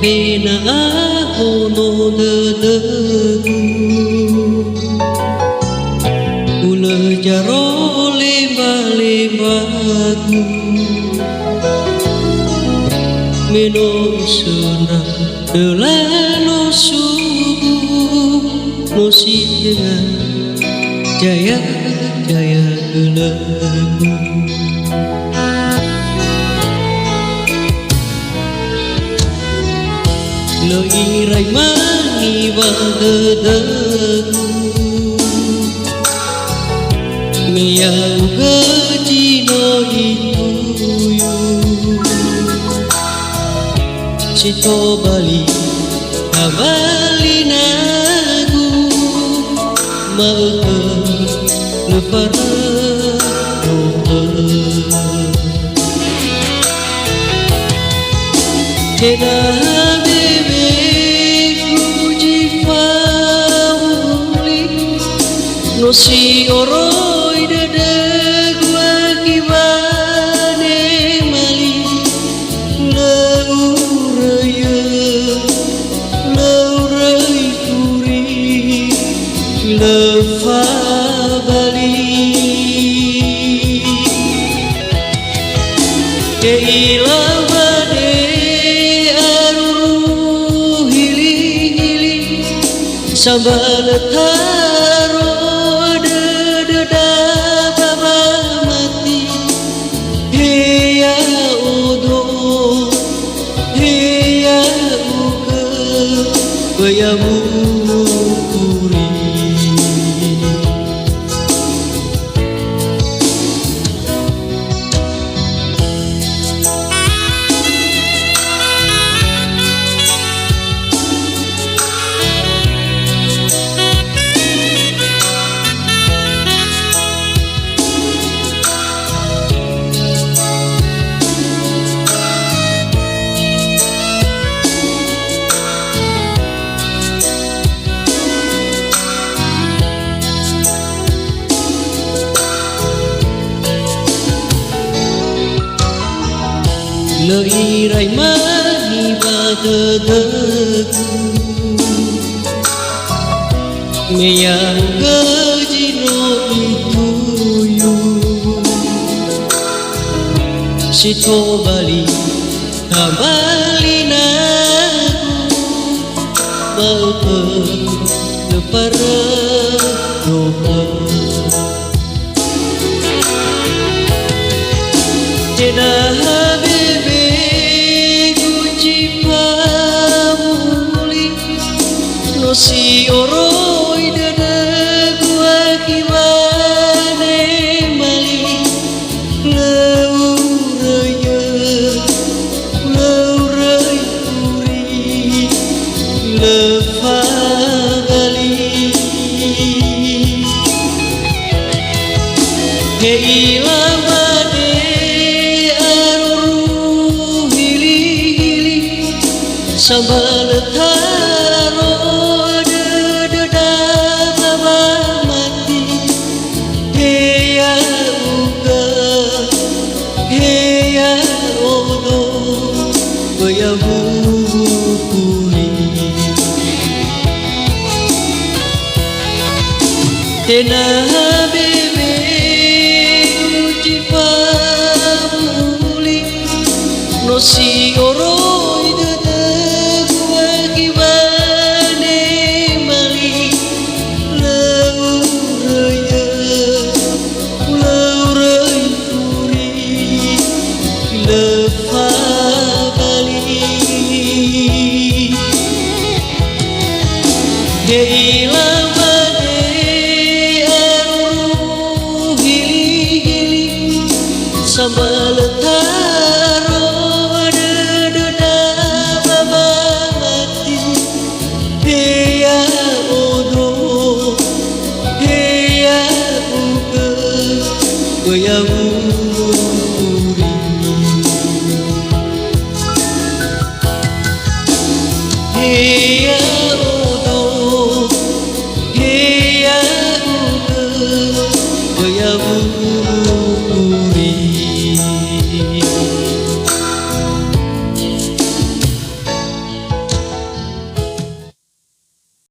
pena ahono dedegu ula jaro lemba-lembagu meno sena delano subuh musika jaya jaya gelagu lo irai mani bagadagu meyau gajino ituyu cito bali kabali nagu maha lepara Hena bebe kuji fauli no si oroi dada gua kibane mali lauraya laurai kuri lefa bali keilabane sambal taro dada baba mati hiya udo hiya uke bayamu kuri lo irai mani bagadagu meyau gajino ituyu sito bali kabali nagu maha lepara doa Jedah bebe kuji pamuli no si oroi dada gua kibane mali lauraya laurai kuri lefa gali keilabane sambal taro dada baba mati hiya uga hiya odo bayamu kuri Hena bebe kuji pamuli no si oroi dada keilabane aru hili-hili sambal taro dada baba mati hiya odo hiya uke bayamu kuri hiya